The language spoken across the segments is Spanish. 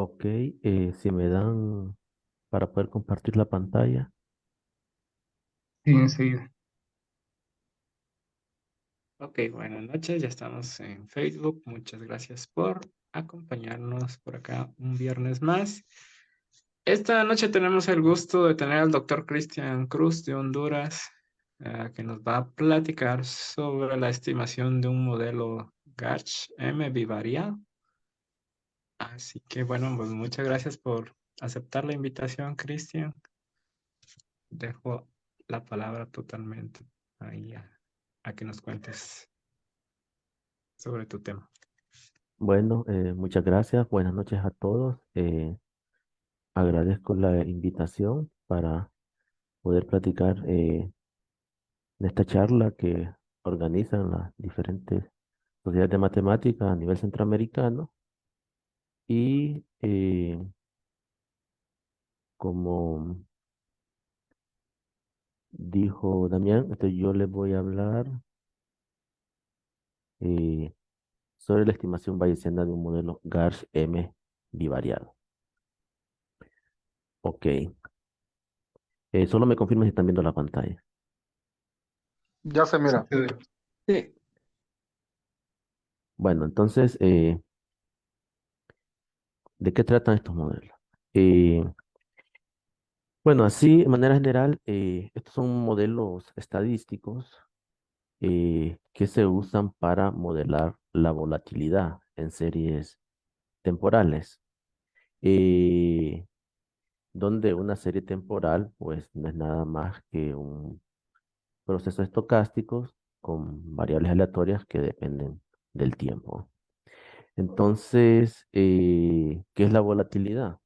Ok, si me dan para poder compartir la pantalla. Sí, enseguida. Ok, buenas noches, ya estamos en Facebook. Muchas gracias por acompañarnos por acá un viernes más. Esta noche tenemos el gusto de tener al doctor Cristian Cruz de Honduras, que nos va a platicar sobre la estimación de un modelo GACH M bivariado. Así que bueno, pues muchas gracias por aceptar la invitación, Cristian. Dejo la palabra totalmente ahí a que nos cuentes sobre tu tema. Bueno, muchas gracias. Buenas noches a todos. Agradezco la invitación para poder platicar en esta charla que organizan las diferentes sociedades de matemáticas a nivel centroamericano. Y como dijo Damián, yo les voy a hablar eh, sobre la estimación bayesiana de un modelo GARS M bivariado. Ok, solo me confirman si están viendo la pantalla. Ya se Sí, mira. sí. Bueno, entonces, ¿de qué tratan estos modelos? Eh, bueno, así, de manera general, estos son modelos estadísticos que se usan para modelar la volatilidad en series temporales, eh, donde una serie temporal, pues, no es nada más que un proceso estocástico con variables aleatorias que dependen del tiempo. Entonces, ¿qué es la volatilidad?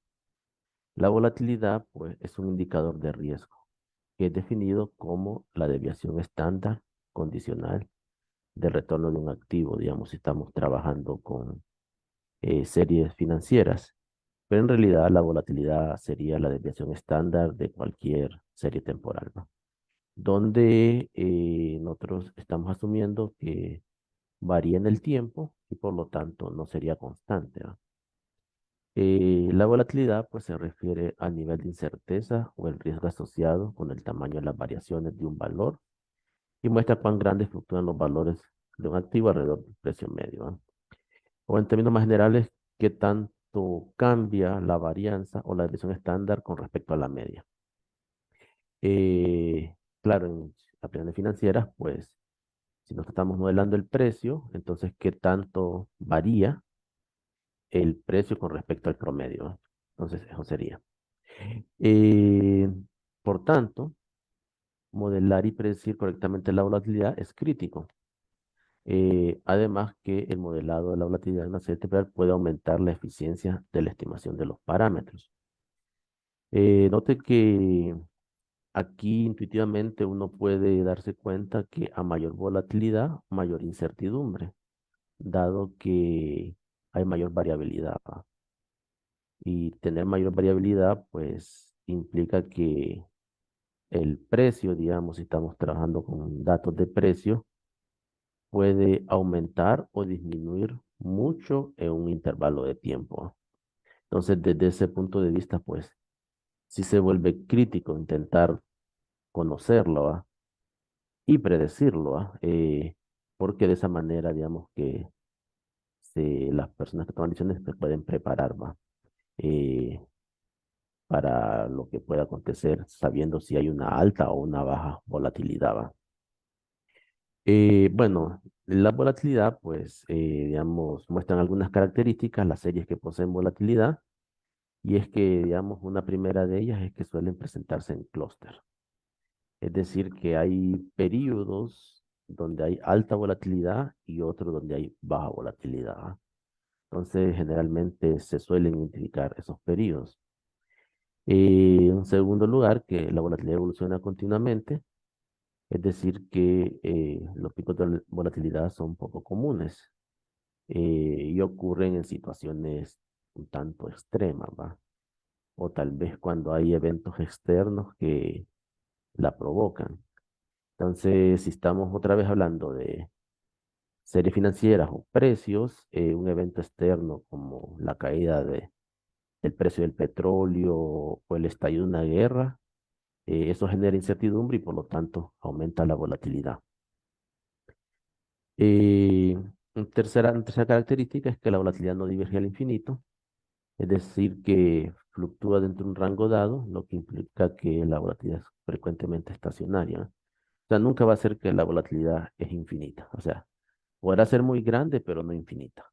La volatilidad, pues, es un indicador de riesgo que es definido como la desviación estándar condicional de retorno de un activo, digamos, si estamos trabajando con series financieras. Pero en realidad la volatilidad sería la desviación estándar de cualquier serie temporal, ¿no? Donde nosotros estamos asumiendo que varía en el tiempo y por lo tanto no sería constante, ¿no? La volatilidad pues se refiere al nivel de incerteza o el riesgo asociado con el tamaño de las variaciones de un valor y muestra cuán grandes fluctúan los valores de un activo alrededor del precio medio, ¿no? O en términos más generales, qué tanto cambia la varianza o la desviación estándar con respecto a la media. Claro, en aplicaciones financieras, pues si nos estamos modelando el precio, entonces qué tanto varía el precio con respecto al promedio, ¿no? Entonces, eso sería. Eh, por tanto, modelar y predecir correctamente la volatilidad es crítico. Además que el modelado de la volatilidad de una serie temporal puede aumentar la eficiencia de la estimación de los parámetros. Note que aquí intuitivamente uno puede darse cuenta que a mayor volatilidad, mayor incertidumbre, dado que hay mayor variabilidad, ¿va? Y tener mayor variabilidad, pues implica que el precio, digamos, si estamos trabajando con datos de precio, puede aumentar o disminuir mucho en un intervalo de tiempo. Entonces, desde ese punto de vista, pues, sí se vuelve crítico intentar conocerlo, ¿va? Y predecirlo, ¿va? Porque de esa manera, digamos que las personas que toman decisiones se pueden preparar, ¿va? Eh, para lo que pueda acontecer, sabiendo si hay una alta o una baja volatilidad, ¿va? Bueno, la volatilidad, pues, digamos, muestran algunas características, las series que poseen volatilidad, y es que, digamos, una primera de ellas es que suelen presentarse en clúster. Es decir, que hay periodos donde hay alta volatilidad y otros donde hay baja volatilidad, ¿ah? Entonces, generalmente se suelen identificar esos periodos. En segundo lugar, que la volatilidad evoluciona continuamente, es decir, que los picos de volatilidad son poco comunes y ocurren en situaciones un tanto extremas, ¿va? O tal vez cuando hay eventos externos que la provocan. Entonces, si estamos otra vez hablando de series financieras o precios, un evento externo como la caída de del precio del petróleo o el estallido de una guerra, eso genera incertidumbre y por lo tanto aumenta la volatilidad. Eh, una tercera característica es que la volatilidad no diverge al infinito, es decir, que fluctúa dentro de un rango dado, lo que implica que la volatilidad es frecuentemente estacionaria. O sea, nunca va a ser que la volatilidad es infinita. O sea, podrá ser muy grande, pero no infinita.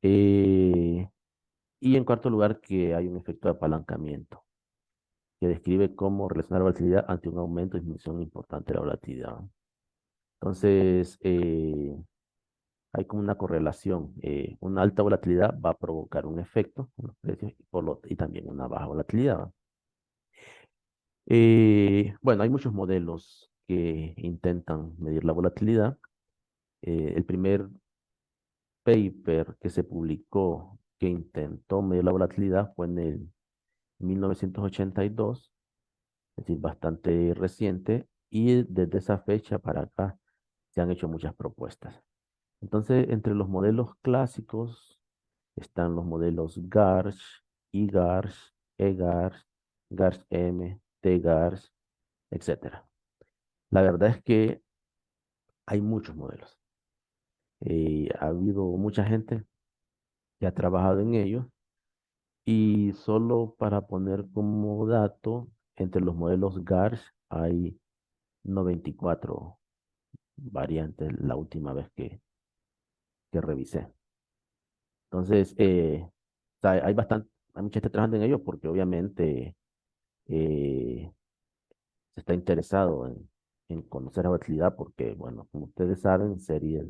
Eh, y en cuarto lugar, que hay un efecto de apalancamiento, que describe cómo relacionar la volatilidad ante un aumento o disminución importante de la volatilidad. Entonces, hay como una correlación. Una alta volatilidad va a provocar un efecto en los precios y también una baja volatilidad. Bueno, hay muchos modelos que intentan medir la volatilidad. El primer paper que se publicó que intentó medir la volatilidad fue en el 1982, es decir, bastante reciente, y desde esa fecha para acá se han hecho muchas propuestas. Entonces, entre los modelos clásicos están los modelos GARCH, IGARCH, EGARCH, GARCH-M, TGARCH, etcétera. La verdad es que hay muchos modelos. Ha habido mucha gente que ha trabajado en ellos y solo para poner como dato, entre los modelos GARCH hay 94 variantes la última vez que revisé. Entonces, o sea, hay mucha gente trabajando en ello porque obviamente eh, se está interesado en conocer la volatilidad porque, bueno, como ustedes saben, series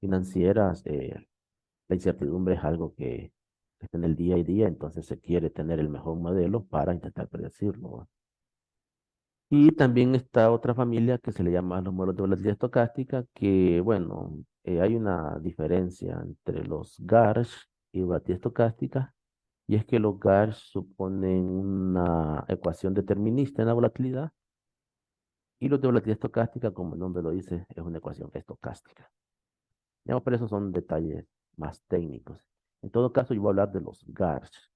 financieras, la incertidumbre es algo que está en el día a día, entonces se quiere tener el mejor modelo para intentar predecirlo, ¿va? Y también está otra familia que se le llama los modelos de volatilidad estocástica, que, bueno, hay una diferencia entre los GARCH y volatilidad estocástica, y es que los GARCH suponen una ecuación determinista en la volatilidad, y los de volatilidad estocástica, como el nombre lo dice, es una ecuación estocástica. Ya, pero esos son detalles más técnicos. En todo caso, yo voy a hablar de los GARCH.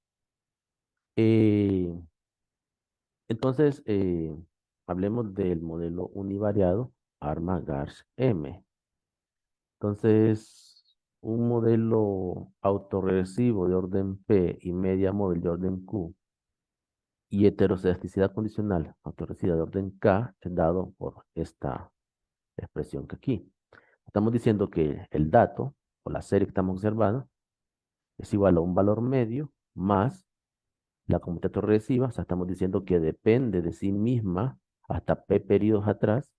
Eh, entonces, hablemos del modelo univariado ARMA-GARCH-M. Entonces, un modelo autorregresivo de orden P y media móvil de orden Q y heteroscedaticidad condicional autorregresiva de orden K es dado por esta expresión que aquí. Estamos diciendo que el dato o la serie que estamos observando es igual a un valor medio más la conmutación regresiva. O sea, estamos diciendo que depende de sí misma hasta p periodos atrás,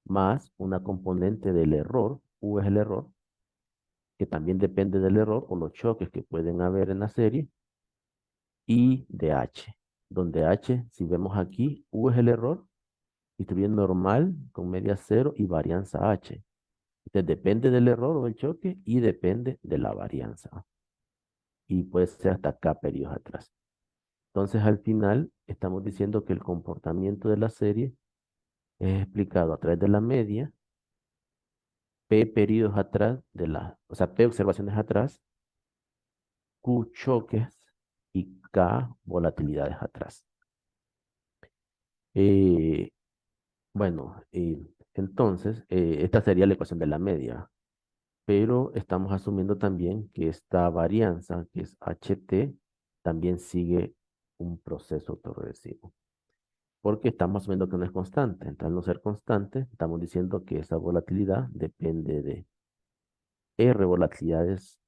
más una componente del error, U es el error, que también depende del error o los choques que pueden haber en la serie, y de H, donde H, si vemos aquí, U es el error, distribución normal con media cero y varianza H. Entonces depende del error o del choque y depende de la varianza. Y puede ser hasta K periodos atrás. Entonces al final estamos diciendo que el comportamiento de la serie es explicado a través de la media, P periodos atrás o sea, P observaciones atrás, Q choques y K volatilidades atrás. Eh, bueno, entonces esta sería la ecuación de la media, pero estamos asumiendo también que esta varianza, que es HT, también sigue un proceso autorregresivo, porque estamos asumiendo que no es constante. Entonces, al no ser constante, estamos diciendo que esa volatilidad depende de R volatilidades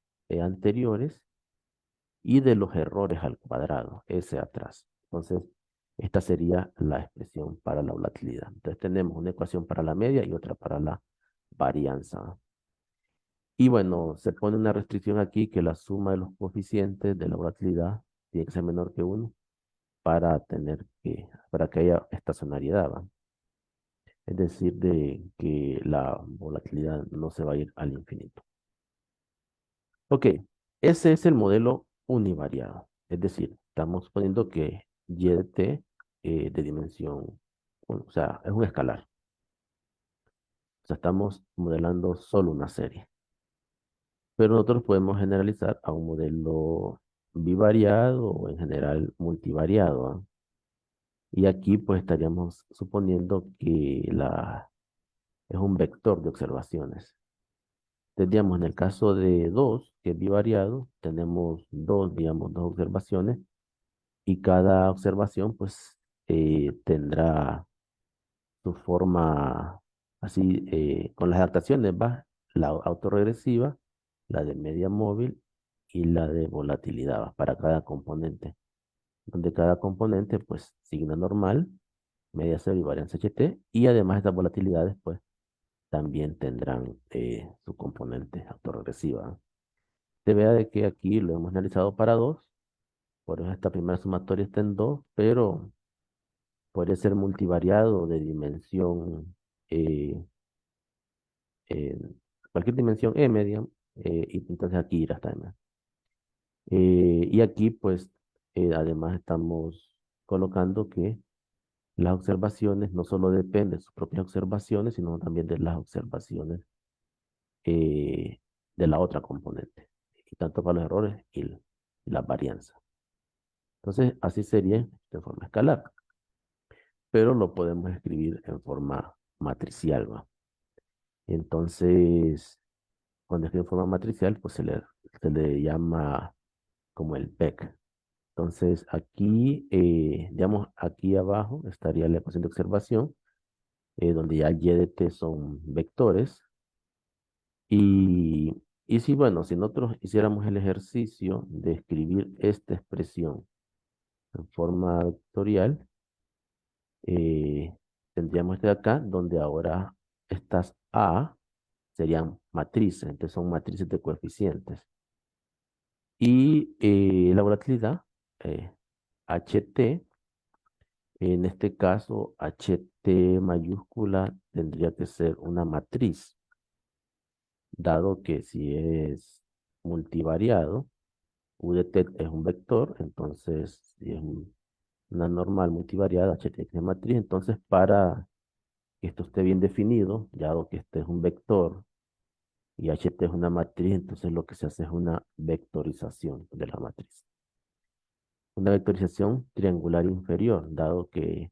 anteriores y de los errores al cuadrado, S atrás. Entonces, esta sería la expresión para la volatilidad. Entonces, tenemos una ecuación para la media y otra para la varianza. Y bueno, se pone una restricción aquí que la suma de los coeficientes de la volatilidad tiene que ser menor que 1 para que haya estacionariedad, ¿va? Es decir, de que la volatilidad no se va a ir al infinito. Ok, ese es el modelo univariado. Es decir, estamos poniendo que y de t de dimensión 1, o sea, es un escalar. O sea, estamos modelando solo una serie. Pero nosotros podemos generalizar a un modelo bivariado o en general multivariado, ¿ah? Y aquí pues estaríamos suponiendo que es un vector de observaciones. Tendríamos en el caso de 2 que es bivariado, tenemos dos, digamos, dos observaciones y cada observación pues tendrá su forma así, con las adaptaciones, va, la autorregresiva, la de media móvil y la de volatilidad, ¿va? Para cada componente, donde cada componente pues signo normal, media cero y varianza HT, y además estas volatilidades pues también tendrán su componente autorregresiva. Se vea de que aquí lo hemos analizado para dos, por eso esta primera sumatoria está en 2, pero puede ser multivariado de dimensión, eh, cualquier dimensión m, digamos, y entonces aquí irá hasta m. Y aquí pues además estamos colocando que las observaciones no solo dependen de sus propias observaciones, sino también de las observaciones eh, de la otra componente, y tanto para los errores y las varianzas. Entonces, así sería de forma escalar, pero lo podemos escribir en forma matricial, ¿va? Entonces, cuando escribe en forma matricial, pues se le llama como el PEC. Entonces, aquí, digamos, aquí abajo estaría la ecuación de observación, donde ya y de t son vectores. Y, y si, bueno, si nosotros hiciéramos el ejercicio de escribir esta expresión en forma vectorial, eh, tendríamos este de acá, donde ahora estas A serían matrices, entonces son matrices de coeficientes. Y la volatilidad, eh, HT, en este caso, HT mayúscula tendría que ser una matriz, dado que si es multivariado, U de t es un vector, entonces si es una normal multivariada, HT es matriz, entonces para que esto esté bien definido, ya dado que este es un vector y HT es una matriz, entonces lo que se hace es una vectorización de la matriz. Una vectorización triangular inferior, dado que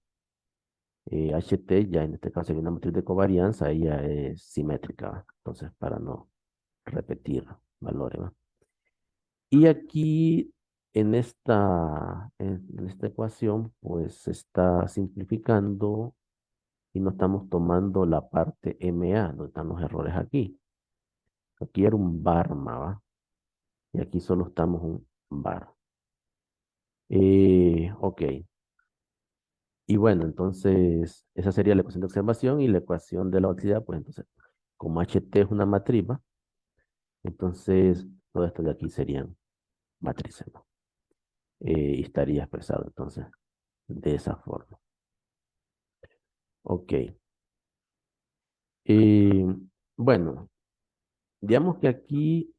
HT ya en este caso sería una matriz de covarianza, ella es simétrica, entonces para no repetir valores, ¿no? Y aquí en esta ecuación, pues se está simplificando y no estamos tomando la parte MA, donde están los errores aquí. Aquí era un bar, ¿va? Y aquí solo estamos un bar. Ok. Y bueno, entonces esa sería la ecuación de observación y la ecuación de la utilidad. Pues entonces, como HT es una matriz, ¿va? Entonces todo esto de aquí serían matrices, ¿no? Y estaría expresado entonces de esa forma. Ok. Eh, bueno, digamos que aquí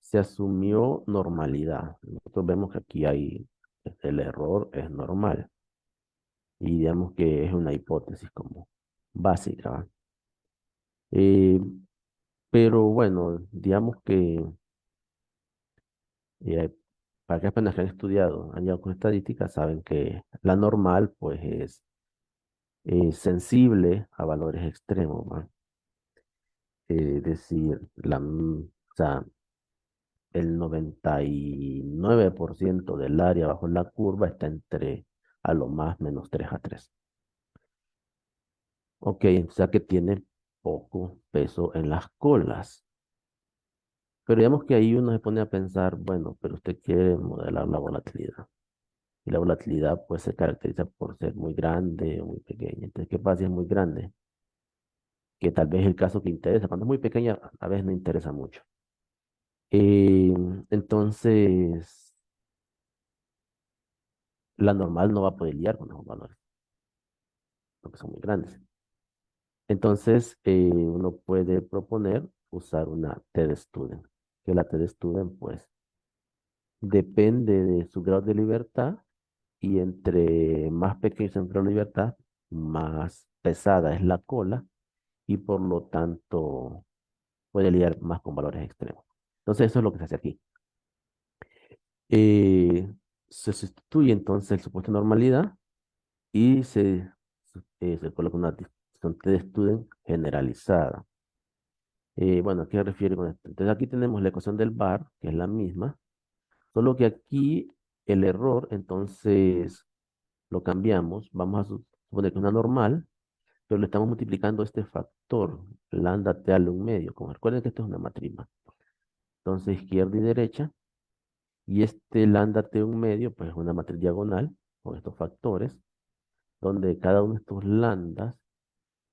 se asumió normalidad. Nosotros vemos que aquí hay, el error es normal. Y digamos que es una hipótesis como básica, ¿va? Eh, pero bueno, digamos que eh, para que apenas que han estudiado, han llevado con estadística, saben que la normal pues es sensible a valores extremos, ¿va? Es decir, o sea, el 99% del área bajo la curva está entre a lo más -3 a 3. Ok, o sea que tiene poco peso en las colas. Pero digamos que ahí uno se pone a pensar, bueno, pero usted quiere modelar la volatilidad. Y la volatilidad pues se caracteriza por ser muy grande o muy pequeña. Entonces, ¿qué pasa si es muy grande? Que tal vez es el caso que interesa. Cuando es muy pequeña, a veces no interesa mucho. Eh, entonces, la normal no va a poder lidiar con esos valores, porque son muy grandes. Entonces, uno puede proponer usar una T-de-Student, que la T-de-Student, pues, depende de su grado de libertad y entre más pequeño es el grado de libertad, más pesada es la cola y por lo tanto puede lidiar más con valores extremos. Entonces, eso es lo que se hace aquí. Eh, Se sustituye entonces el supuesto de normalidad y se coloca una distribución de Student generalizada. Bueno, ¿a qué se refiere con esto? Entonces aquí tenemos la ecuación del bar, que es la misma, solo que aquí el error, entonces lo cambiamos, vamos a suponer que es una normal, pero le estamos multiplicando este factor, lambda t al 1 medio, como recuerden que esto es una matriz más. Entonces izquierda y derecha, y este lambda t 1 medio, pues es una matriz diagonal con estos factores, donde cada uno de estos lambdas,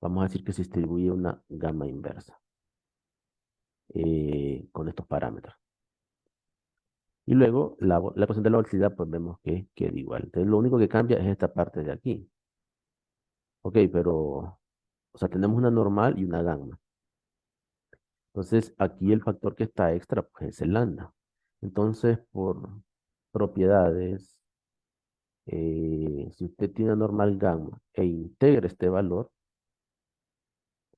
vamos a decir que se distribuye una gamma inversa con estos parámetros. Y luego la ecuación de la velocidad, pues vemos que queda igual. Entonces lo único que cambia es esta parte de aquí. Ok, pero, o sea, tenemos una normal y una gamma. Entonces aquí el factor que está extra, pues es el lambda. Entonces, por propiedades, si usted tiene una normal gamma e integra este valor,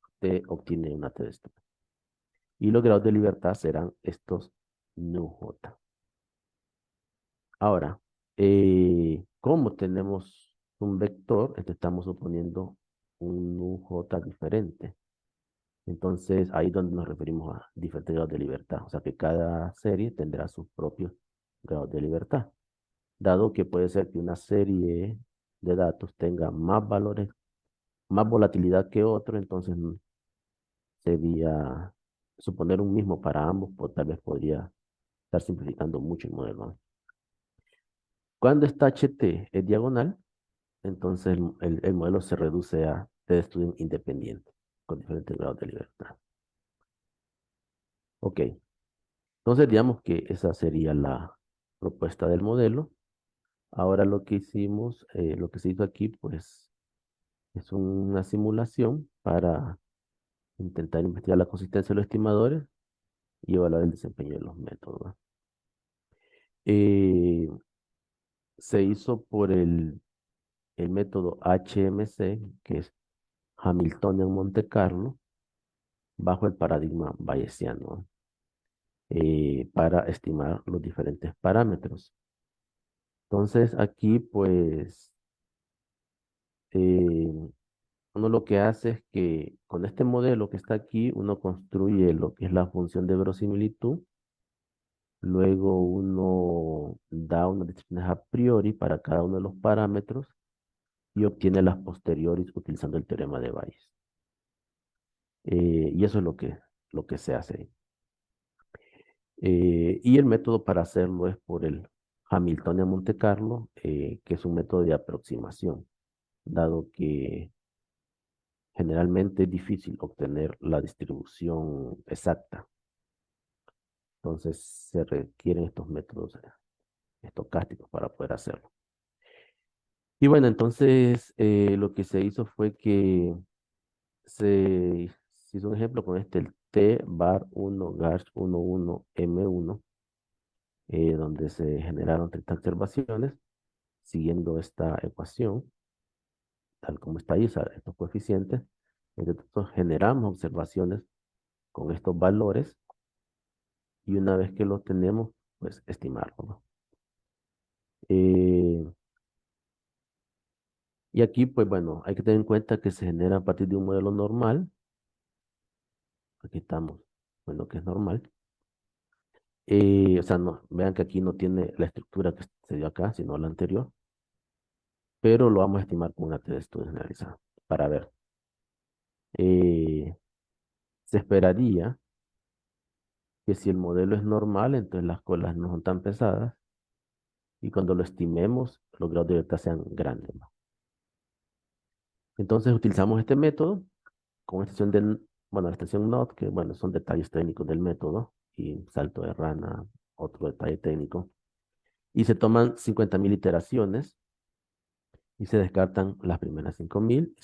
usted obtiene una T de esto. Y los grados de libertad serán estos nu j. Ahora, como tenemos un vector, entonces estamos suponiendo un nu j diferente. Entonces, ahí es donde nos referimos a diferentes grados de libertad. O sea que cada serie tendrá sus propios grados de libertad. Dado que puede ser que una serie de datos tenga más valores, más volatilidad que otro, entonces sería suponer un mismo para ambos, pues tal vez podría estar simplificando mucho el modelo, ¿no? Cuando esta HT es diagonal, entonces el modelo se reduce a T de estudio independiente, con diferentes grados de libertad. Ok, entonces digamos que esa sería la propuesta del modelo. Ahora lo que hicimos, lo que se hizo aquí, pues es una simulación para intentar investigar la consistencia de los estimadores y evaluar el desempeño de los métodos, ¿va? Eh, Se hizo por el método HMC, que es Hamiltonian Monte Carlo, bajo el paradigma bayesiano, para estimar los diferentes parámetros. Entonces aquí pues eh, uno lo que hace es que con este modelo que está aquí, uno construye lo que es la función de verosimilitud. Luego uno da unas descripciones a priori para cada uno de los parámetros y obtiene las posteriores utilizando el teorema de Bayes. Y eso es lo que se hace. Y el método para hacerlo es por el Hamiltonian Monte Carlo, que es un método de aproximación, dado que generalmente es difícil obtener la distribución exacta. Entonces se requieren estos métodos estocásticos para poder hacerlo. Y bueno, entonces lo que se hizo fue que se hizo un ejemplo con el T bar 1 GARCH 11 M1, donde se generaron 30 observaciones siguiendo esta ecuación, tal como está ahí, o sea, estos coeficientes. Entonces nosotros generamos observaciones con estos valores y una vez que los tenemos, pues estimarlo, ¿no? Eh, y aquí, pues bueno, hay que tener en cuenta que se genera a partir de un modelo normal. Aquí estamos, bueno, que es normal. O sea, no, vean que aquí no tiene la estructura que se dio acá, sino la anterior, pero lo vamos a estimar con una T de estudio generalizada para ver. Eh, Se esperaría que si el modelo es normal, entonces las colas no son tan pesadas y cuando lo estimemos, los grados de libertad sean grandes, ¿no? Entonces utilizamos este método con extensión bueno, la extensión NOT, que bueno, son detalles técnicos del método, y salto de rana, otro detalle técnico. Y se toman 50.000 iteraciones y se descartan las primeras 5.000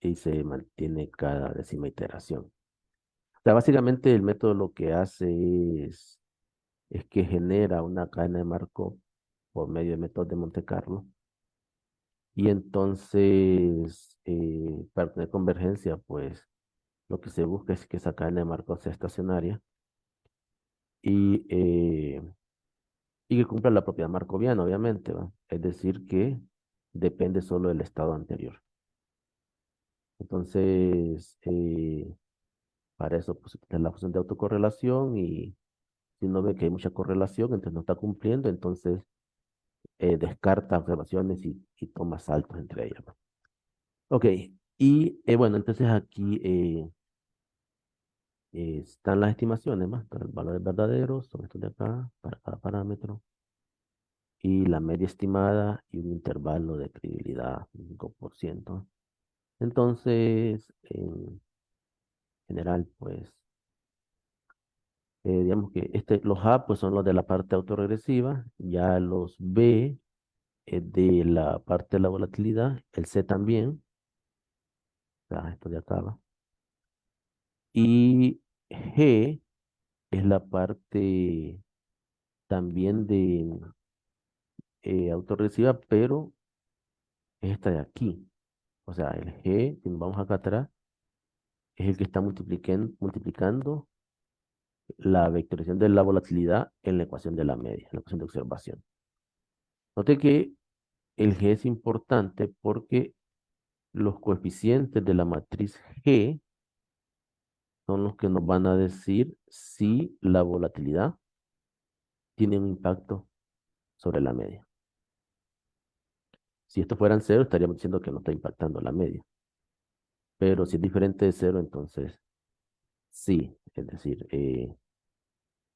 y se mantiene cada décima iteración. O sea, básicamente el método lo que hace es que genera una cadena de Markov por medio del método de Monte Carlo. Y entonces, para tener convergencia, pues lo que se busca es que esa cadena de Markov sea estacionaria y y que cumpla la propiedad markoviana, obviamente, ¿va? Es decir, que depende solo del estado anterior. Entonces, para eso, pues, es la función de autocorrelación y si uno ve que hay mucha correlación, entonces no está cumpliendo, entonces descarta observaciones y toma saltos entre ellas, ¿va? Ok, y bueno, entonces aquí están las estimaciones, ¿va? Los valores verdaderos son estos de acá, para cada parámetro, y la media estimada y un intervalo de credibilidad, 5%. Entonces, en general, pues, digamos que los A pues son los de la parte autorregresiva, ya los B de la parte de la volatilidad, el C también, o sea, esto de acá va. Y G es la parte también de autorregresiva, pero es esta de aquí. O sea, el G, si nos vamos acá atrás, es el que está multiplicando la vectorización de la volatilidad en la ecuación de la media, en la ecuación de observación. Note que el G es importante porque los coeficientes de la matriz G son los que nos van a decir si la volatilidad tiene un impacto sobre la media. Si estos fueran cero, estaríamos diciendo que no está impactando la media. Pero si es diferente de cero, entonces sí, es decir,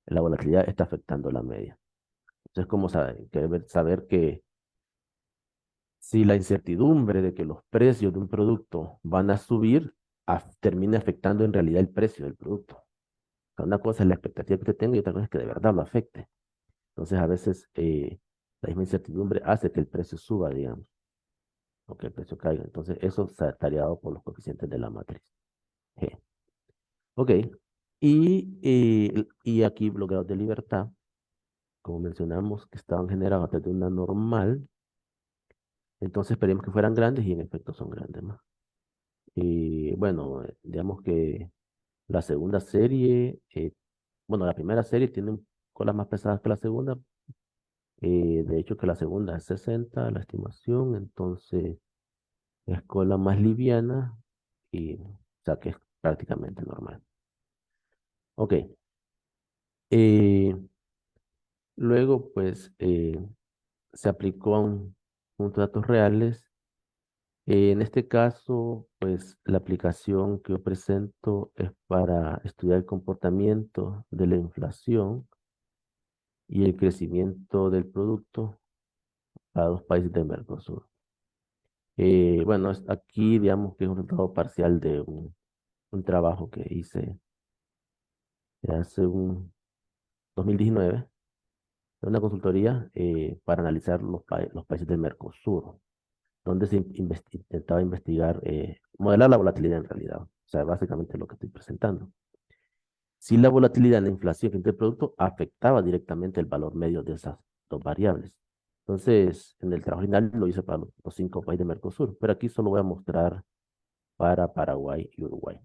la volatilidad está afectando la media. Entonces, como saber que si la incertidumbre de que los precios de un producto van a subir, termina afectando en realidad el precio del producto. O sea, una cosa es la expectativa que usted tenga y otra cosa es que de verdad lo afecte. Entonces, a veces la misma incertidumbre hace que el precio suba, digamos, o que el precio caiga. Entonces, eso estaría dado por los coeficientes de la matriz G. Ok. Y aquí los grados de libertad, como mencionamos, que estaban generados desde una normal, entonces esperemos que fueran grandes y en efecto son grandes, ¿no? Y bueno, digamos que la segunda serie, bueno, la primera serie tiene colas más pesadas que la segunda. De hecho, que la segunda es 60 la estimación, entonces es cola más liviana y, o sea, que es prácticamente normal. Ok. eh, Luego, pues, se aplicó a un conjunto de datos reales. En este caso, pues la aplicación que yo presento es para estudiar el comportamiento de la inflación y el crecimiento del producto a dos países del Mercosur. Bueno, aquí digamos que es un resultado parcial de un trabajo que hice hace un 2019 de una consultoría para analizar los países del Mercosur, donde se intentaba investigar, modelar la volatilidad en realidad. O sea, básicamente lo que estoy presentando. Si la volatilidad en la inflación del producto afectaba directamente el valor medio de esas dos variables. Entonces, en el trabajo final lo hice para los cinco países de Mercosur, pero aquí solo voy a mostrar para Paraguay y Uruguay.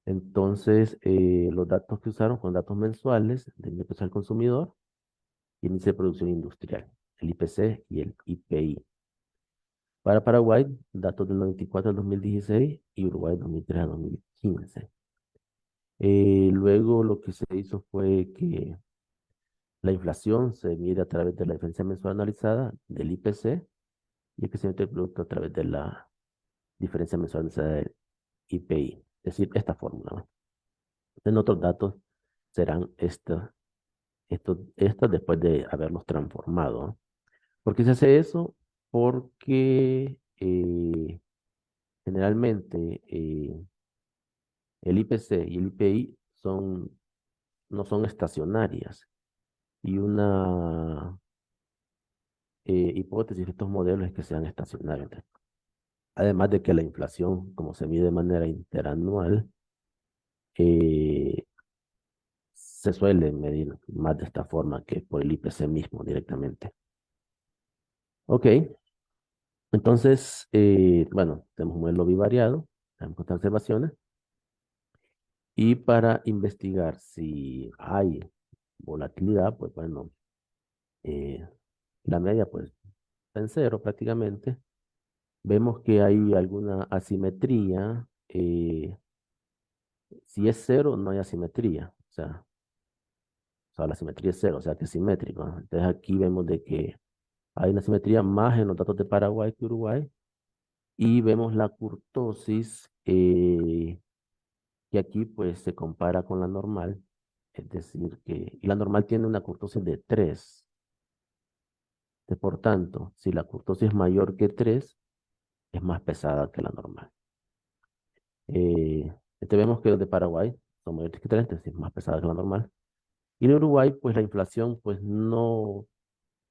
Entonces, los datos que usaron fueron datos mensuales del índice al consumidor y el índice de producción industrial, el IPC y el IPI. Para Paraguay, datos del 94 al 2016 y Uruguay 2003 al 2015. Luego lo que se hizo fue que la inflación se mide a través de la diferencia mensual analizada del IPC y el crecimiento del producto a través de la diferencia mensual analizada del IPI. Es decir, esta fórmula, ¿no? En otros datos serán estas después de haberlos transformado, ¿no? ¿Por qué se hace eso? Porque generalmente el IPC y el IPI no son estacionarias. Y una hipótesis de estos modelos es que sean estacionarios. Además de que la inflación, como se mide de manera interanual, eh, se suele medir más de esta forma que por el IPC mismo directamente. Ok, entonces, bueno, tenemos un modelo bivariado, tenemos estas observaciones, y para investigar si hay volatilidad, pues bueno, eh, la media pues está en cero prácticamente. Vemos que hay alguna asimetría. Si es cero, no hay asimetría. O sea, la simetría es cero, o sea que es simétrico, ¿no? Entonces aquí vemos de que hay una simetría más en los datos de Paraguay que Uruguay. Y vemos la kurtosis, que aquí pues se compara con la normal. Es decir, que y la normal tiene una kurtosis de 3. Por tanto, si la kurtosis es mayor que 3 es más pesada que la normal. Entonces vemos que los de Paraguay son mayores que 3, entonces es más pesada que la normal. Y en Uruguay, pues la inflación pues no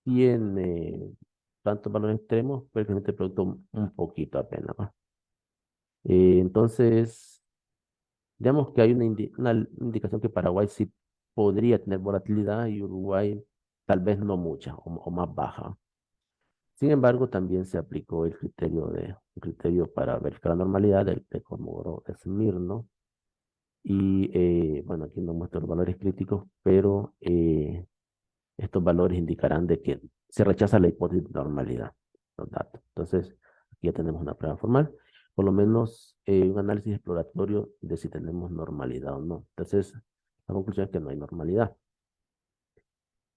tiene tantos valores extremos, pero el producto un poquito apenas, ¿va? Entonces, digamos que hay una indicación que Paraguay sí podría tener volatilidad y Uruguay tal vez no mucha o más baja. Sin embargo, también se aplicó un criterio para verificar la normalidad de Komogorov-Smirnov. Y bueno, aquí no muestro los valores críticos, pero estos valores indicarán de que se rechaza la hipótesis de normalidad, los datos. Entonces, aquí ya tenemos una prueba formal, por lo menos un análisis exploratorio de si tenemos normalidad o no. Entonces, la conclusión es que no hay normalidad.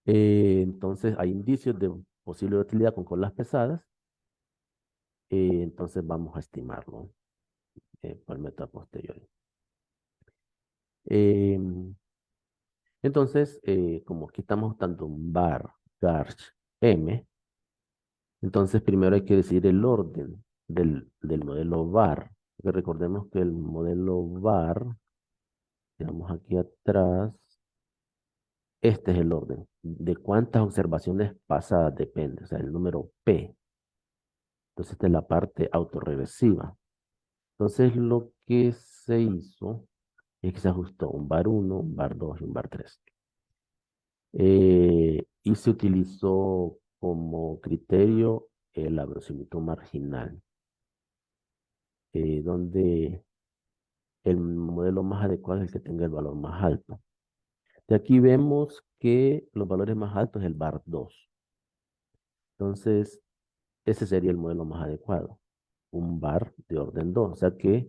Entonces, hay indicios de posible utilidad con colas pesadas. Entonces, vamos a estimarlo por el método posterior. Entonces, como aquí estamos dando un bar, garch, m, entonces primero hay que decir el orden del modelo bar. Que recordemos que el modelo bar, digamos aquí atrás, este es el orden. De cuántas observaciones pasadas depende, o sea, el número P. Entonces, esta es la parte autorregresiva. Entonces, lo que se hizo es que se ajustó un bar 1, un bar 2 y un bar 3. Y se utilizó como criterio el aproximamiento marginal, donde el modelo más adecuado es el que tenga el valor más alto. De aquí vemos que los valores más altos es el bar 2. Entonces, ese sería el modelo más adecuado, un bar de orden 2. O sea que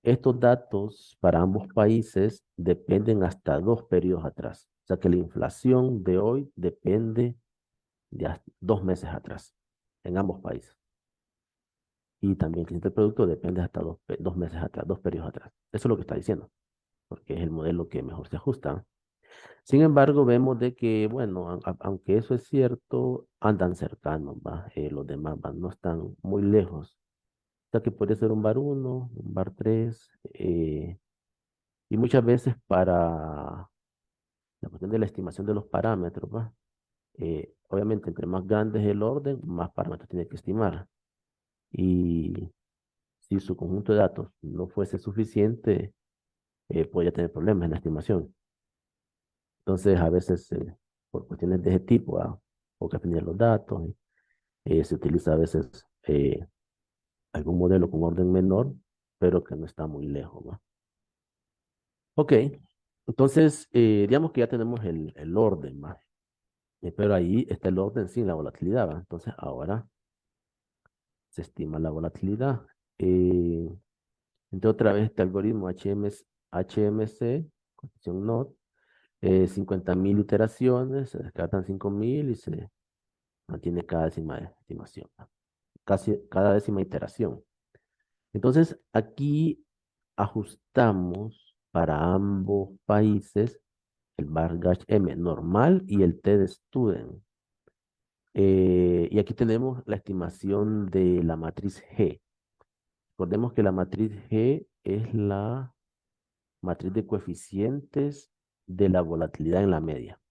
estos datos para ambos países dependen hasta 2 periodos atrás. O sea que la inflación de hoy depende de 2 meses atrás, en ambos países. Y también el crecimiento del producto depende hasta 2 meses atrás, 2 periodos atrás. Eso es lo que está diciendo, porque es el modelo que mejor se ajusta. Sin embargo, vemos de que, bueno, aunque eso es cierto, andan cercanos, ¿va? Los demás, ¿va? No están muy lejos. O sea que puede ser un bar 1, un bar 3, y muchas veces para la cuestión de la estimación de los parámetros, ¿va? Obviamente, entre más grande es el orden, más parámetros tiene que estimar. Y si su conjunto de datos no fuese suficiente, podría tener problemas en la estimación. Entonces, a veces, por cuestiones de ese tipo, o que definir los datos, se utiliza a veces algún modelo con orden menor, pero que no está muy lejos, ¿va? Ok, entonces, digamos que ya tenemos el orden, ¿va? Pero ahí está el orden sin la volatilidad, ¿va? Entonces, ahora se estima la volatilidad. Eh, entonces, otra vez este algoritmo HMC, condición NOT, 50.000 iteraciones, se descartan 5.000 y se mantiene cada décima estimación, ¿no? Casi cada décima iteración. Entonces, aquí ajustamos para ambos países el Bargach M normal y el T de Student. Y aquí tenemos la estimación de la matriz G. Recordemos que la matriz G es la matriz de coeficientes de la volatilidad en la media.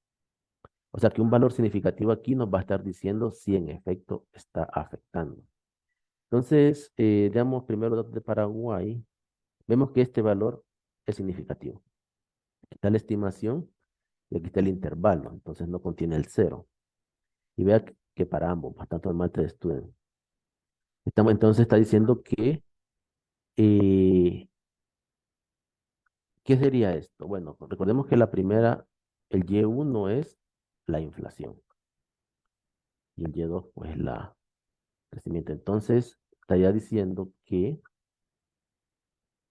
O sea que un valor significativo aquí nos va a estar diciendo si en efecto está afectando. Entonces, digamos primero datos de Paraguay. Vemos que este valor es significativo. Aquí está la estimación y aquí está el intervalo. Entonces no contiene el cero. Y vea que para ambos, tanto el malte de estudio. Entonces está diciendo que, eh, ¿qué sería esto? Bueno, recordemos que la primera, el Y1 es la inflación. y el Y2 pues la crecimiento. Entonces, estaría diciendo que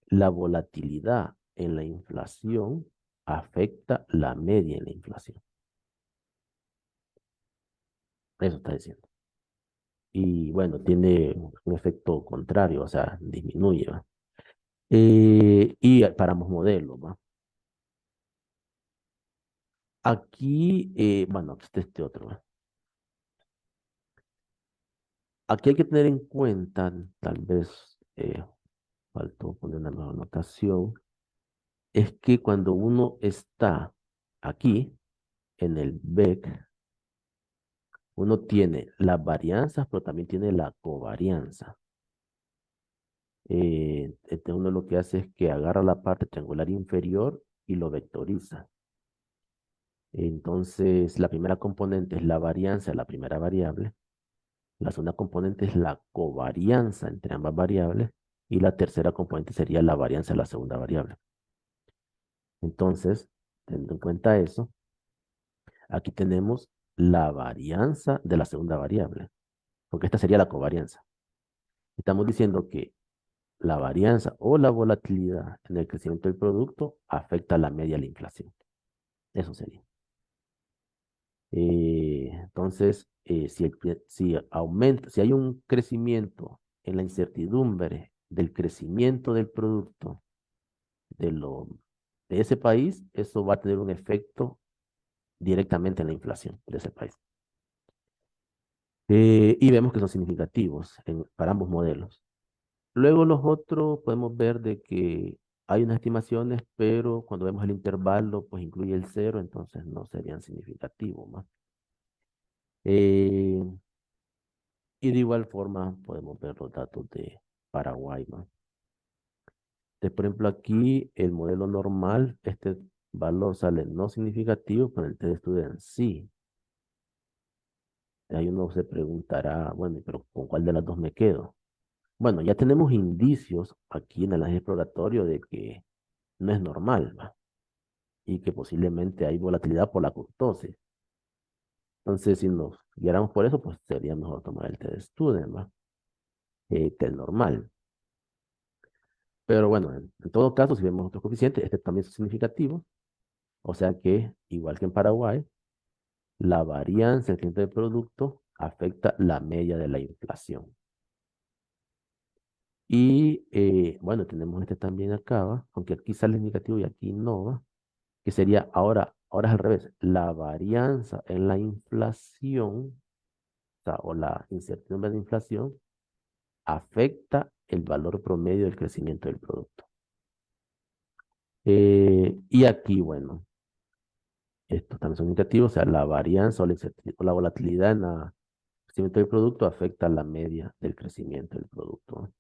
la volatilidad en la inflación afecta la media en la inflación. Eso está diciendo. Y bueno, tiene un efecto contrario, o sea, disminuye, ¿va? Y paramos modelos, ¿va? Aquí, bueno, aquí está este otro, ¿va? Aquí hay que tener en cuenta, tal vez faltó poner una nueva anotación, es que cuando uno está aquí, en el BEC, uno tiene las varianzas, pero también tiene la covarianza. Entonces uno lo que hace es que agarra la parte triangular inferior y lo vectoriza. Entonces, la primera componente es la varianza de la primera variable. La segunda componente es la covarianza entre ambas variables. Y la tercera componente sería la varianza de la segunda variable. Entonces, teniendo en cuenta eso, aquí tenemos la varianza de la segunda variable, porque esta sería la covarianza. Estamos diciendo que la varianza o la volatilidad en el crecimiento del producto afecta la media de la inflación. Eso sería. Entonces, si aumenta, si hay un crecimiento en la incertidumbre del crecimiento del producto de, lo, de ese país, eso va a tener un efecto directamente en la inflación de ese país. Y vemos que son significativos para ambos modelos. Luego los otros podemos ver de que hay unas estimaciones, pero cuando vemos el intervalo, pues incluye el cero, entonces no serían significativos, ¿no? Eh, y de igual forma podemos ver los datos de Paraguay, ¿no? Entonces, por ejemplo, aquí el modelo normal, este valor sale no significativo, pero el test de estudio en sí. Ahí uno se preguntará, bueno, pero ¿con cuál de las dos me quedo? Bueno, ya tenemos indicios aquí en el análisis exploratorio de que no es normal, ¿va? Y que posiblemente hay volatilidad por la kurtosis. Entonces, si nos guiáramos por eso, pues sería mejor tomar el test de Student, ¿va? Que el normal. Pero bueno, en todo caso, si vemos otros coeficientes, este también es significativo. O sea que, igual que en Paraguay, la varianza del cliente del producto afecta la media de la inflación. Y bueno, tenemos este también acá, ¿va? Aunque aquí sale negativo y aquí no, ¿va? Que sería ahora es al revés. La varianza en la inflación, o la incertidumbre de inflación, afecta el valor promedio del crecimiento del producto. Y aquí, bueno, estos también son indicativos, o sea, la varianza o la volatilidad en el crecimiento del producto afecta la media del crecimiento del producto, ¿no?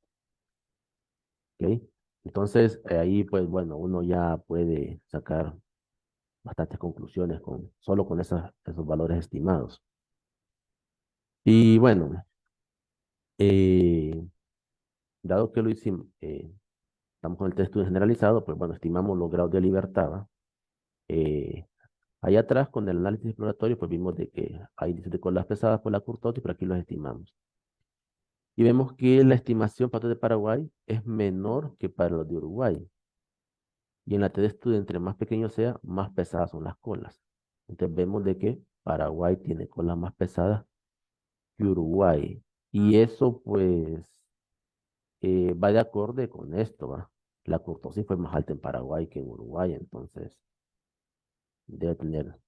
¿Ok? Entonces, ahí, pues, bueno, uno ya puede sacar bastantes conclusiones solo con esos valores estimados. Y bueno, eh, dado que lo hicimos, estamos con el test de estudio generalizado, pues bueno, estimamos los grados de libertad, ¿va? Eh, Allá atrás, con el análisis exploratorio, pues vimos de que hay índices de colas pesadas por la kurtosis, pero aquí los estimamos. Y vemos que la estimación para los de Paraguay es menor que para los de Uruguay. Y en la T de estudio, entre más pequeño sea, más pesadas son las colas. Entonces vemos de que Paraguay tiene colas más pesadas que Uruguay. Y eso, pues, va de acorde con esto, ¿va? La kurtosis fue más alta en Paraguay que en Uruguay, entonces debe tener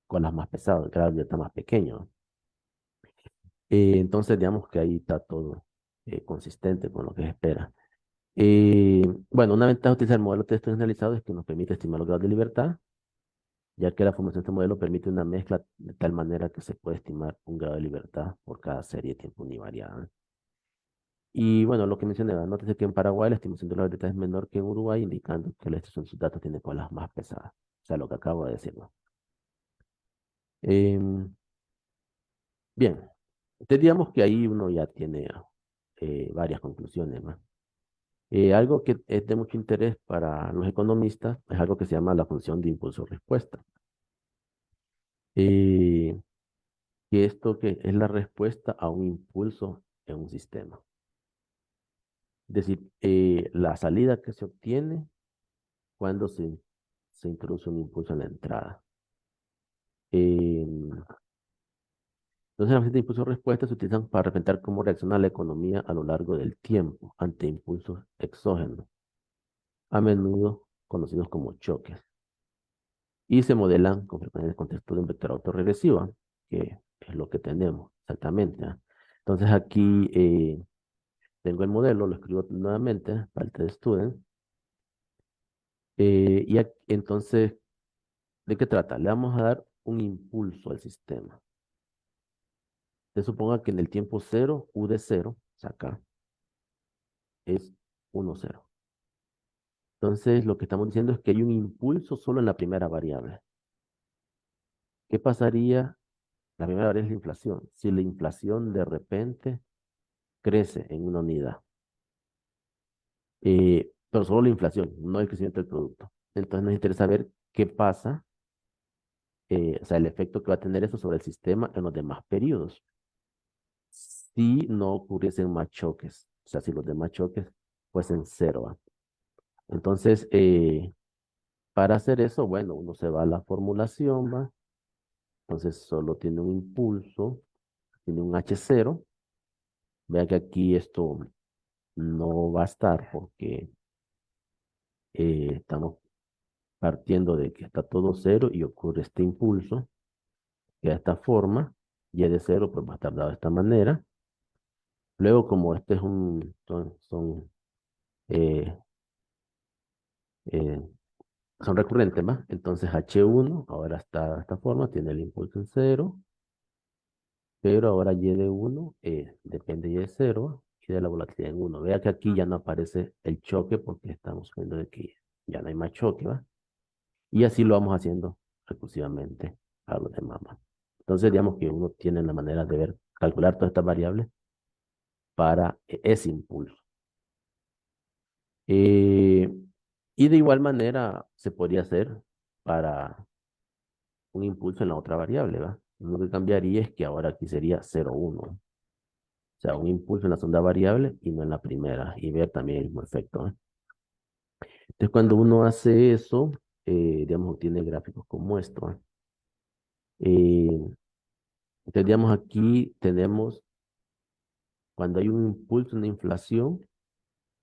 colas más pesadas, el grado de libertad más pequeño. Entonces, digamos que ahí está todo consistente con lo que se espera. Bueno, una ventaja de utilizar el modelo de texto generalizado es que nos permite estimar los grados de libertad, ya que la formación de este modelo permite una mezcla de tal manera que se puede estimar un grado de libertad por cada serie de tiempo univariada. Y bueno, lo que mencioné, nótese que en Paraguay la estimación de la libertad es menor que en Uruguay, indicando que la extracción de sus datos tiene colas más pesadas. O sea, lo que acabo de decir, ¿no? Em, Bien, entonces digamos que ahí uno ya tiene varias conclusiones, ¿no? Algo que es de mucho interés para los economistas es algo que se llama la función de impulso-respuesta. que esto que es la respuesta a un impulso en un sistema. Es decir, la salida que se obtiene cuando se introduce un impulso en la entrada. Entonces, las funciones de impulso-respuesta se utilizan para representar cómo reacciona la economía a lo largo del tiempo ante impulsos exógenos, a menudo conocidos como choques, y se modelan con frecuencia en el contexto de un vector autorregresiva, que es lo que tenemos exactamente. ¿Ah? Entonces, aquí tengo el modelo, lo escribo nuevamente para el test student. Entonces, ¿de qué trata? Le vamos a dar un impulso al sistema. Se suponga que en el tiempo cero, U de cero, o sea, acá, es 1, 0. Entonces, lo que estamos diciendo es que hay un impulso solo en la primera variable. ¿Qué pasaría? La primera variable es la inflación. Si la inflación de repente crece en una unidad, pero solo la inflación, no el crecimiento del producto. Entonces, nos interesa ver qué pasa, o sea, el efecto que va a tener eso sobre el sistema en los demás periodos. Si no ocurriesen más choques, o sea, si los demás choques fuesen cero. ¿Va? Entonces, para hacer eso, bueno, uno se va a la formulación, ¿va? Entonces solo tiene un impulso, tiene un H0. Vea que aquí esto no va a estar porque estamos partiendo de que está todo cero y ocurre este impulso, que de esta forma, y de cero, pues va a estar dado de esta manera. Luego, como este es eh, eh, son recurrentes, ¿va? Entonces H1 ahora está de esta forma, tiene el impulso en cero, pero ahora Y de 1 depende Y de cero y de la volatilidad en uno. Vea que aquí ya no aparece el choque porque estamos viendo de que ya no hay más choque, ¿va? Y así lo vamos haciendo recursivamente a los demás, ¿va? Entonces, digamos que uno tiene la manera de ver, calcular todas estas variables para ese impulso. Eh, y de igual manera se podría hacer para un impulso en la otra variable, ¿va? Lo que cambiaría es que ahora aquí sería 0,1. O sea, un impulso en la segunda variable y no en la primera. Y ver también el mismo efecto. ¿Eh? Entonces, cuando uno hace eso, digamos, obtiene gráficos como esto. ¿Eh? Eh, entonces, digamos, aquí tenemos, cuando hay un impulso en la inflación,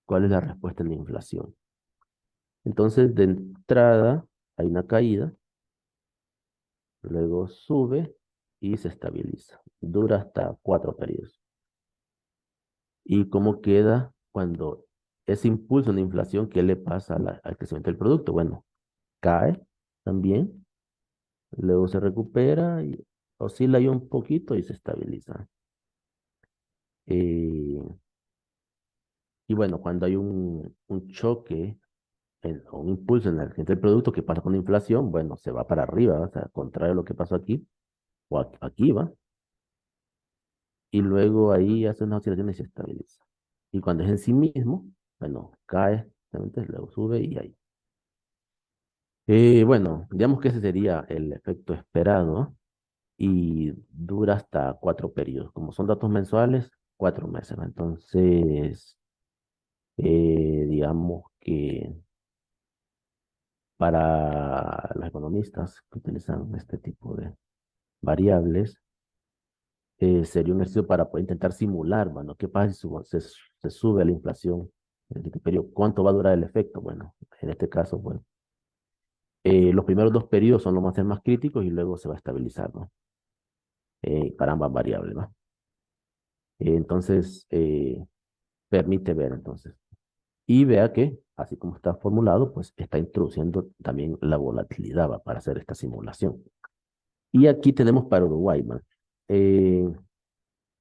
¿cuál es la respuesta en la inflación? Entonces, de entrada, hay una caída, luego sube y se estabiliza. Dura hasta 4 periodos. ¿Y cómo queda cuando ese impulso de inflación, qué le pasa al crecimiento del producto? Bueno, cae también, luego se recupera y oscila ahí un poquito y se estabiliza. Eh, y bueno, cuando hay un choque o un impulso en el crecimiento del producto, ¿qué pasa con la inflación? Bueno, se va para arriba, o sea, contrario a lo que pasó aquí, o aquí va, y luego ahí hace unas oscilaciones y se estabiliza. Y cuando es en sí mismo, bueno, cae, entonces luego sube y ahí. Bueno, digamos que ese sería el efecto esperado y dura hasta 4 periodos. Como son datos mensuales, 4 meses, ¿no? Entonces, digamos que para los economistas que utilizan este tipo de variables, sería un ejercicio para poder intentar simular, bueno, ¿qué pasa si se sube la inflación en este periodo? ¿Cuánto va a durar el efecto? Bueno, en este caso, pues, los primeros 2 periodos son los más críticos y luego se va a estabilizar, ¿no? Para ambas variables, ¿no? Entonces, permite ver, entonces. Y vea que, así como está formulado, pues está introduciendo también la volatilidad, ¿va? Para hacer esta simulación. Y aquí tenemos para Uruguay, ¿va? Eh,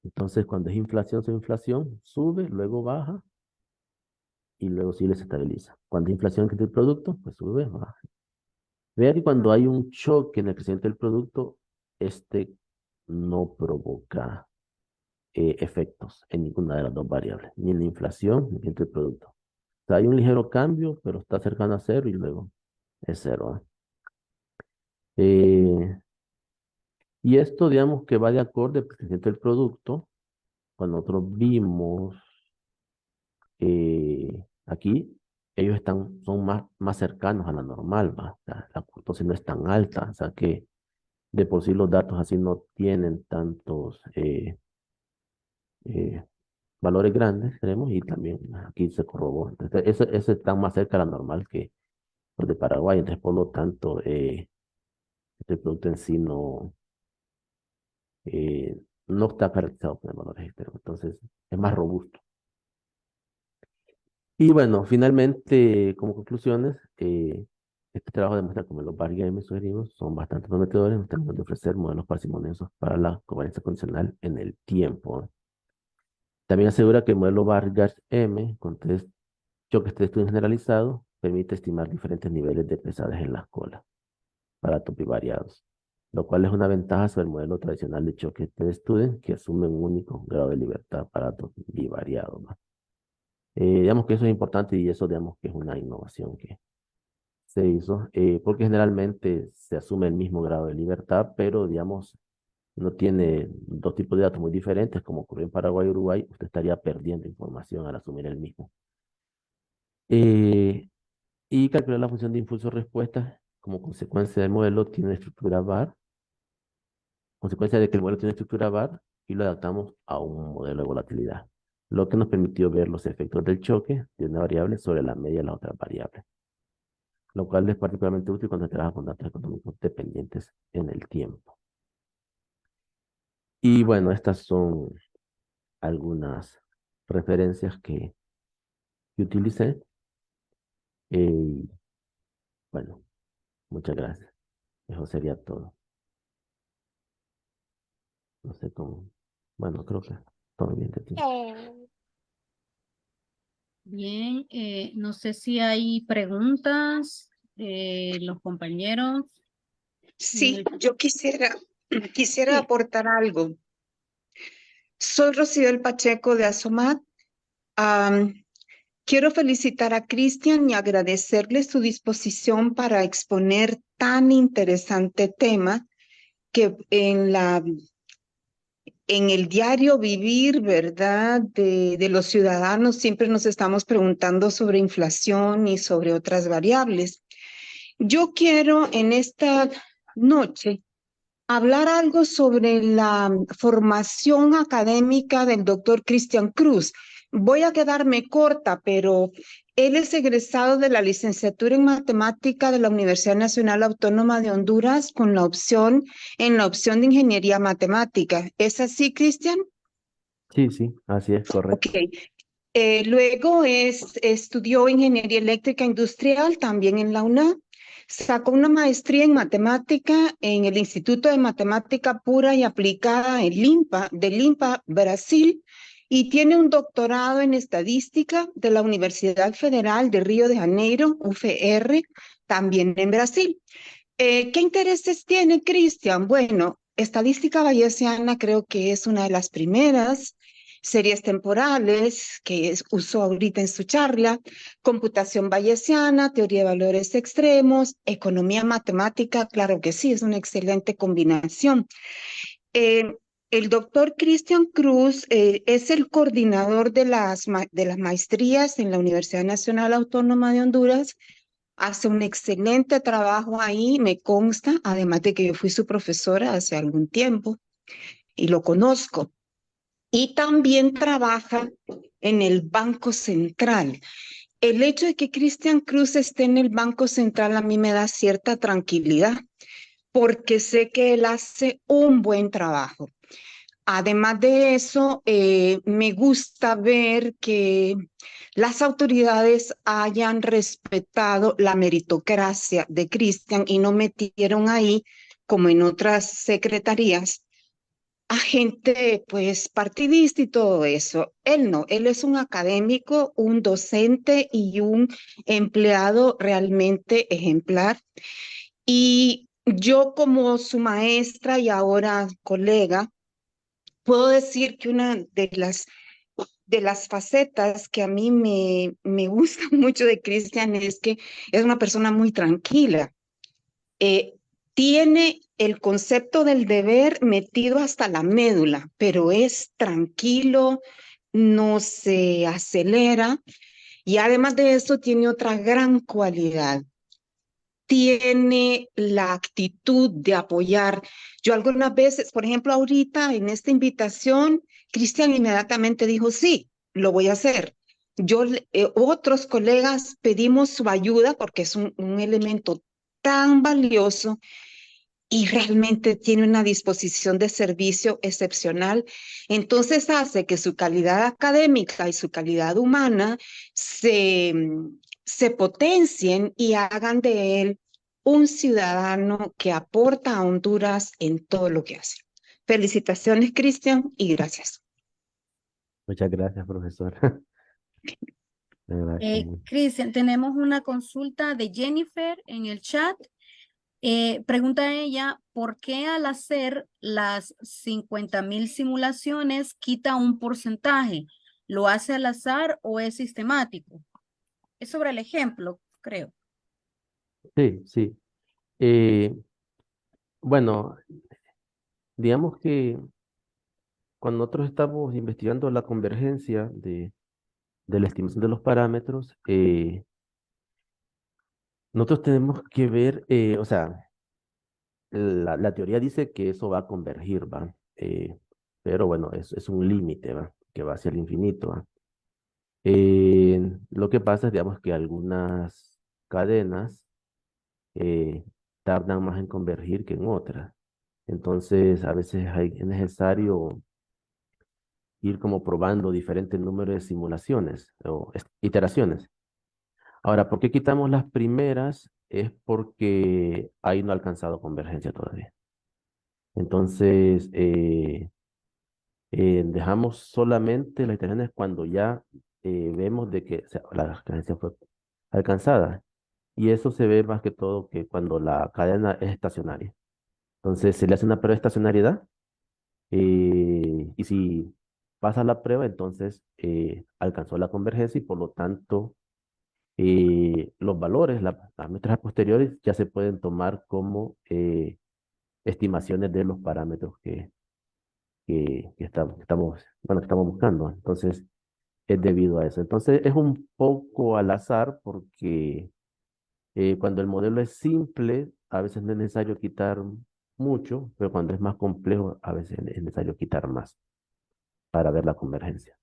entonces, cuando es inflación sobre inflación, sube, luego baja y luego sí se estabiliza. Cuando hay inflación del producto, pues sube, baja. Vea que cuando hay un choque en el crecimiento del producto, este no provoca efectos en ninguna de las dos variables, ni en la inflación ni en el producto. O sea, hay un ligero cambio, pero está cercano a cero y luego es cero. ¿Eh? Y esto, digamos, que va de acorde al crecimiento del producto. Cuando nosotros vimos aquí, ellos son más cercanos a la normal, ¿va? O sea, la kurtosis no es tan alta, o sea que de por sí los datos así no tienen tantos eh, valores grandes, tenemos, y también aquí se corroboró. Entonces, ese está más cerca a la normal que los de Paraguay, entonces por lo tanto, este producto en sí no está caracterizado por valores externos, entonces es más robusto. Y bueno, finalmente, como conclusiones, este trabajo demuestra cómo los bar games sugerimos son bastante prometedores en términos de ofrecer modelos parsimoniosos para la covarianza condicional en el tiempo. También asegura que el modelo Vargas M, con tres choques de estudio generalizado, permite estimar diferentes niveles de pesajes en las colas para átomos bivariados, lo cual es una ventaja sobre el modelo tradicional de choque de estudio que asume un único grado de libertad para átomos bivariados, ¿no? Digamos que eso es importante y eso digamos que es una innovación que se hizo, porque generalmente se asume el mismo grado de libertad, pero digamos, no tiene dos tipos de datos muy diferentes, como ocurrió en Paraguay y Uruguay, usted estaría perdiendo información al asumir el mismo. Eh, y calcular la función de impulso-respuesta como consecuencia del modelo tiene una estructura VAR, consecuencia de que el modelo tiene una estructura VAR y lo adaptamos a un modelo de volatilidad, lo que nos permitió ver los efectos del choque de una variable sobre la media de las otras variables, lo cual es particularmente útil cuando se trabaja con datos económicos dependientes en el tiempo. Y bueno, estas son algunas referencias que utilicé. Y bueno, muchas gracias. Eso sería todo. No sé cómo. Bueno, creo que todo bien de ti. Bien, no sé si hay preguntas de los compañeros. Sí, yo quisiera Sí. aportar algo. Soy Rocío Pacheco de Asomat. Quiero felicitar a Cristian y agradecerle su disposición para exponer tan interesante tema que en el diario vivir, ¿verdad? De los ciudadanos siempre nos estamos preguntando sobre inflación y sobre otras variables. Yo quiero en esta noche hablar algo sobre la formación académica del doctor Cristian Cruz. Voy a quedarme corta, pero él es egresado de la licenciatura en matemática de la Universidad Nacional Autónoma de Honduras con en la opción de ingeniería matemática. ¿Es así, Cristian? Sí, sí, así es, Ok. correcto. Luego estudió ingeniería eléctrica industrial también en la UNAM. Sacó una maestría en matemática en el Instituto de Matemática Pura y Aplicada en del IMPA, Brasil, y tiene un doctorado en estadística de la Universidad Federal de Río de Janeiro, UFR, también en Brasil. ¿Qué intereses tiene Cristian? Bueno, estadística bayesiana creo que es una de las primeras, series temporales que usó ahorita en su charla, computación bayesiana, teoría de valores extremos, economía matemática, claro que sí, es una excelente combinación. Eh, el doctor Cristian Cruz es el coordinador de de las maestrías en la Universidad Nacional Autónoma de Honduras. Hace un excelente trabajo ahí, me consta, además de que yo fui su profesora hace algún tiempo y lo conozco. Y también trabaja en el Banco Central. El hecho de que Cristian Cruz esté en el Banco Central a mí me da cierta tranquilidad porque sé que él hace un buen trabajo. Además de eso, me gusta ver que las autoridades hayan respetado la meritocracia de Cristian y no metieron ahí, como en otras secretarías, a gente pues partidista y todo eso. Él no, él es un académico, un docente y un empleado realmente ejemplar. Y yo como su maestra y ahora colega, puedo decir que una de las facetas que a mí me gusta mucho de Cristian es que es una persona muy tranquila. Eh, tiene el concepto del deber metido hasta la médula, pero es tranquilo, no se acelera y además de eso tiene otra gran cualidad. Tiene la actitud de apoyar. Yo algunas veces, por ejemplo, ahorita en esta invitación, Cristian inmediatamente dijo, sí, lo voy a hacer. Otros colegas pedimos su ayuda porque es un elemento tan valioso y realmente tiene una disposición de servicio excepcional. Entonces hace que su calidad académica y su calidad humana se potencien y hagan de él un ciudadano que aporta a Honduras en todo lo que hace. Felicitaciones, Cristian, y gracias. Muchas gracias, profesor. Le agradezco mucho. Cristian, tenemos una consulta de Jennifer en el chat. Pregunta ella, ¿por qué al hacer las 50,000 simulaciones quita un porcentaje? ¿Lo hace al azar o es sistemático? Es sobre el ejemplo, creo. Sí, sí. Eh, bueno, digamos que cuando nosotros estamos investigando la convergencia de la estimación de los parámetros, nosotros tenemos que ver, o sea, la teoría dice que eso va a convergir, ¿va? Pero bueno, es un límite, ¿va? Que va hacia el infinito, ¿va? Lo que pasa es, digamos, que algunas cadenas tardan más en convergir que en otras. Entonces, a veces es necesario ir como probando diferentes números de simulaciones o iteraciones. Ahora, ¿por qué quitamos las primeras? Es porque ahí no ha alcanzado convergencia todavía. Entonces, dejamos solamente las iteraciones cuando ya vemos de que la convergencia fue alcanzada. Y eso se ve más que todo que cuando la cadena es estacionaria. Entonces, se le hace una prueba de estacionariedad y si pasa la prueba, entonces alcanzó la convergencia y por lo tanto los valores, las métricas posteriores ya se pueden tomar como estimaciones de los parámetros que estamos buscando. Entonces, es debido a eso. Entonces, es un poco al azar porque cuando el modelo es simple, a veces no es necesario quitar mucho, pero cuando es más complejo, a veces es necesario quitar más para ver la convergencia.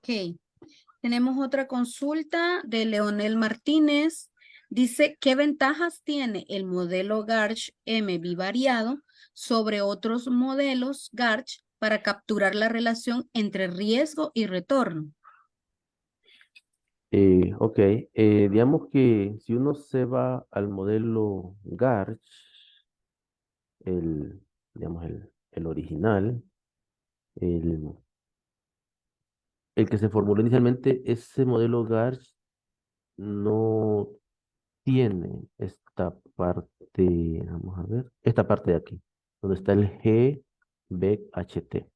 Ok. Tenemos otra consulta de Leonel Martínez. Dice, ¿qué ventajas tiene el modelo Garch M bivariado sobre otros modelos Garch para capturar la relación entre riesgo y retorno? Ok, digamos que si uno se va al modelo Garch, el, digamos el original, el, el que se formuló inicialmente, ese modelo Garch no tiene esta parte, vamos a ver, esta parte de aquí, donde está el G, B, H, T.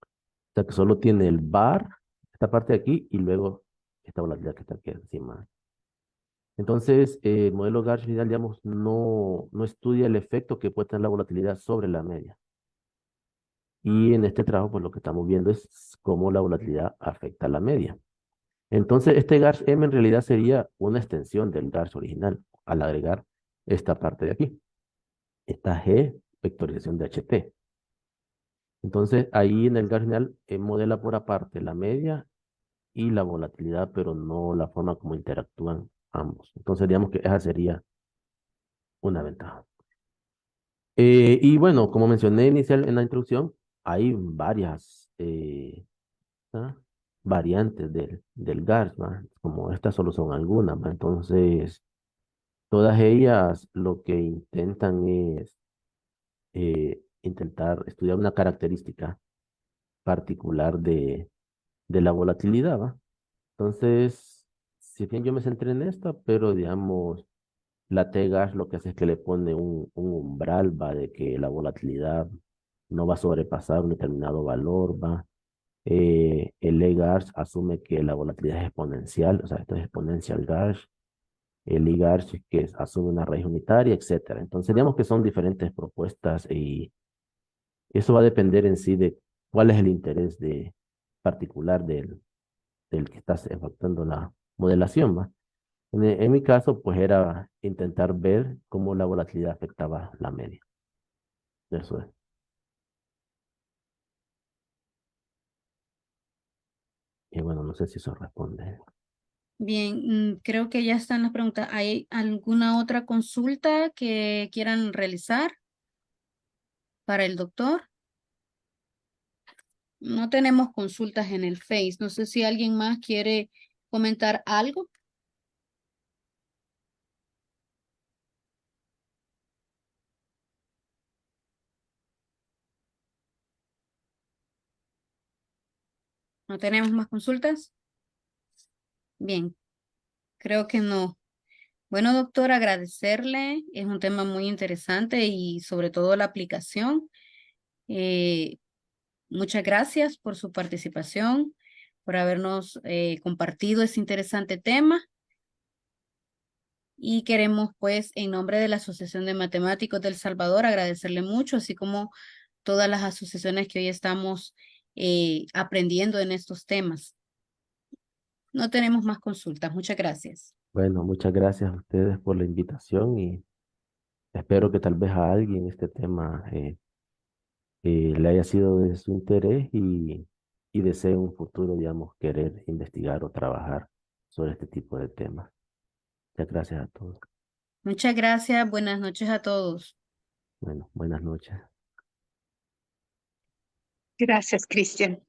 O sea que solo tiene el bar, esta parte de aquí, y luego esta volatilidad que está aquí encima. Entonces, el modelo Garch final, digamos, no estudia el efecto que puede tener la volatilidad sobre la media. Y en este trabajo, pues lo que estamos viendo es cómo la volatilidad afecta a la media. Entonces, este Garch M en realidad sería una extensión del Garch original, al agregar esta parte de aquí, esta G, vectorización de HT. Entonces, ahí en el Garch original modela por aparte la media y la volatilidad, pero no la forma como interactúan ambos. Entonces, digamos que esa sería una ventaja. Y bueno, como mencioné inicial en la introducción, hay varias ¿ah? variantes del GARS, ¿va? Como estas solo son algunas, ¿va? Entonces, todas ellas lo que intentan es intentar estudiar una característica particular de la volatilidad, ¿va? Entonces, si bien yo me centré en esta, pero digamos, la T-Gas lo que hace es que le pone un umbral, va, de que la volatilidad no va a sobrepasar un determinado valor, va. El E-Gas asume que la volatilidad es exponencial, o sea, esto es exponencial Gas. el IGARCH que asume una raíz unitaria, etcétera. Entonces, digamos que son diferentes propuestas y eso va a depender en sí de cuál es el interés particular del que está efectuando la modelación, ¿va? En mi caso, pues era intentar ver cómo la volatilidad afectaba la media. Eso es. Y bueno, no sé si eso responde. Bien, creo que ya están las preguntas. ¿Hay alguna otra consulta que quieran realizar para el doctor? No tenemos consultas en el Face. No sé si alguien más quiere comentar algo. ¿No tenemos más consultas? Bien, creo que no. Bueno, doctor, agradecerle. Es un tema muy interesante y sobre todo la aplicación. Eh, Muchas gracias por su participación, por habernos compartido ese interesante tema. Y queremos, pues, en nombre de la Asociación de Matemáticos del Salvador, agradecerle mucho, así como todas las asociaciones que hoy estamos aprendiendo en estos temas. No tenemos más consultas. Muchas gracias. Bueno, muchas gracias a ustedes por la invitación y espero que tal vez a alguien este tema le haya sido de su interés y desee en un futuro, digamos, querer investigar o trabajar sobre este tipo de temas. Muchas gracias a todos. Muchas gracias. Buenas noches a todos. Bueno, buenas noches. Gracias, Cristian.